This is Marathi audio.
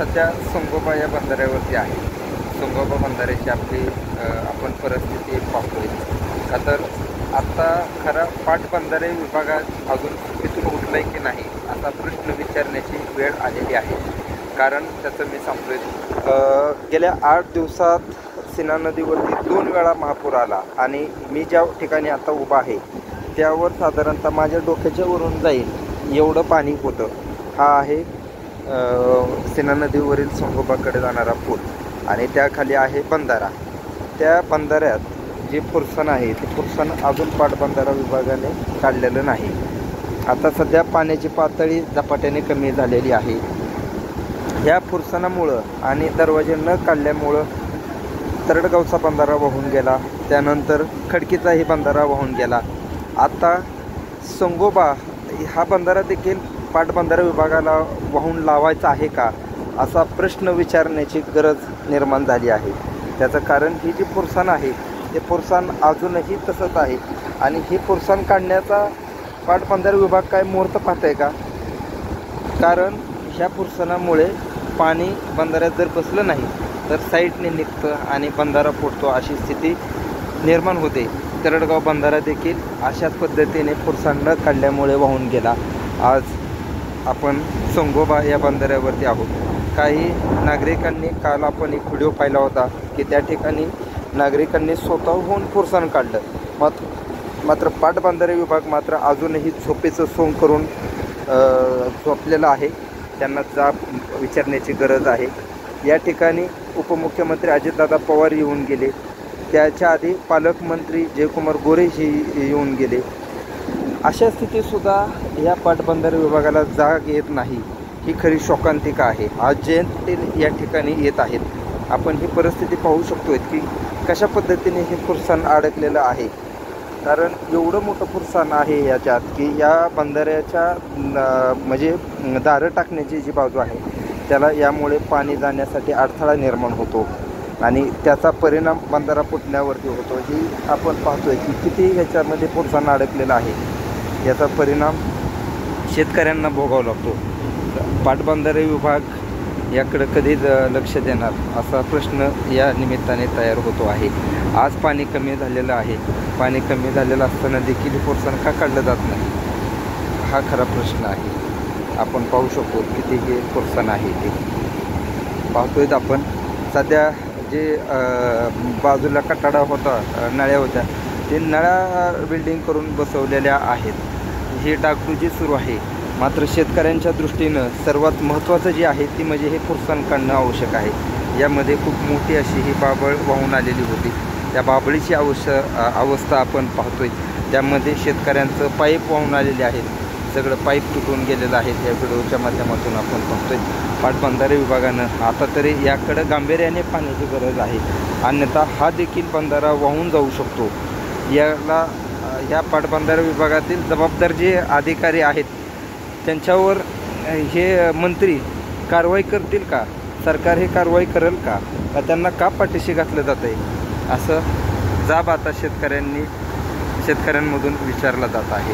सध्या संगोबा या बंधाऱ्यावरती आहे. संगोबा बंधाऱ्याची आपली आपण परिस्थिती पाहतोय का, तर आत्ता खरा पाटबंधारे विभागात अजून तिथून उठलाय की नाही असा प्रश्न विचारण्याची वेळ आलेली आहे. कारण त्याचं मी सांगतोय, गेल्या 8 दिवसात सीना नदीवरती 2 वेळा महापूर आला आणि मी ज्या ठिकाणी आता उभा आहे त्यावर साधारणतः माझ्या डोक्याच्या वरून जाईल एवढं पाणी होतं. हा आहे सीना नदीवरील संगोबाकडे जाणारा पूल आणि त्याखाली आहे बंधारा. त्या बंधाऱ्यात जे फुरसण आहे ते फुरसण अजून पाटबंधारा विभागाने काढलेलं नाही. आता सध्या पाण्याची पातळी झपाट्याने कमी झालेली आहे. ह्या फुरसणामुळं आणि दरवाजे न काढल्यामुळं तरडगावचा बंधारा वाहून गेला, त्यानंतर खडकीचाही बंधारा वाहून गेला. आता संगोबा हा बंधारा देखील पाटबंधारा विभागाला वाहून लावायचा आहे का असा प्रश्न विचारण्याची गरज निर्माण झाली आहे. त्याचं कारण ही जी फुरसण आहे ते फुरसण अजूनही तसंच आहे आणि ही फुरसण काढण्याचा पाटबंधारा विभाग काय मुहूर्त पाहत आहे का? कारण ह्या फुरसणामुळे पाणी बंधाऱ्यात जर बसलं नाही तर साईडने निघतं आणि बंधारा फुटतो अशी स्थिती निर्माण होते. तरडगाव बंधारा देखील अशाच पद्धतीने फुरसण न काढल्यामुळे वाहून गेला. आज आपण संगोबा या बंधाऱ्यावरती आहोत. काही नागरिकांनी काल आपण एक व्हिडिओ पाहिला होता की त्या ठिकाणी नागरिकांनी स्वतःहून फुरसण काढलं. मात्र पाटबंधारे विभाग मात्र अजूनही झोपेचं सोंग करून झोपलेलं आहे. त्यांना जाब विचारण्याची गरज आहे. या ठिकाणी उपमुख्यमंत्री अजितदादा पवार येऊन गेले, त्याच्या आधी पालकमंत्री जयकुमार गोरे येऊन गेले. अशा स्थितीतसुद्धा या पाटबंधारे विभागाला जाग येत नाही. ही खरी शोकांतिका आहे. आज जयंत या ठिकाणी येत आहेत. आपण ही परिस्थिती पाहू शकतोय की कशा पद्धतीने हे फुरसण अडकलेलं आहे. कारण एवढं मोठं फुरसण आहे याच्यात की या बंधाऱ्याच्या म्हणजे दारं टाकण्याची जी बाजू आहे त्याला यामुळे पाणी जाण्यासाठी अडथळा निर्माण होतो आणि त्याचा परिणाम बंधारा फुटण्यावरती होतो. ही आपण पाहतोय की किती ह्याच्यामध्ये फुरसण अडकलेलं आहे. याचा परिणाम शेतकऱ्यांना भोगावा लागतो. पाटबंधारे विभाग याकडे कधी लक्ष देणार असा प्रश्न या निमित्ताने तयार होतो आहे. आज पाणी कमी झालेलं आहे. पाणी कमी झालेलं असताना देखील फुरसण का काढलं जात नाही हा खरा प्रश्न आहे. आपण पाहू शकतो किती हे फुरसण आहे ते पाहतोय आपण. सध्या जे बाजूला कटाडा होता, नळ्या होत्या, ते नळ्या बिल्डिंग करून बसवलेल्या आहेत. ही डागडुजी सुरू आहे. मात्र शेतकऱ्यांच्या दृष्टीनं सर्वात महत्त्वाचं जे आहे ती म्हणजे हे फुरसण काढणं आवश्यक आहे. यामध्ये खूप मोठी अशी ही बाबळ वाहून आलेली होती. त्या बाबळीची अवस्था आपण पाहतोय. त्यामध्ये शेतकऱ्यांचं पाईप वाहून आलेले आहेत. सगळं पाईप तुटून गेलेलं आहे. या व्हिडिओच्या माध्यमातून आपण पाहतोय. पाटबंधारे विभागानं आता तरी याकडं गांभीर्याने पाहण्याची गरज आहे. अन्यथा हा देखील बंधारा वाहून जाऊ शकतो. याला ह्या पाटबंधारे विभागातील जबाबदार जे अधिकारी आहेत त्यांच्यावर हे मंत्री कारवाई करतील का? सरकार हे कारवाई करेल का? त्यांना का पाठीशी घातलं जातं आहे असं जाब आता शेतकऱ्यांमधून विचारला जात आहे.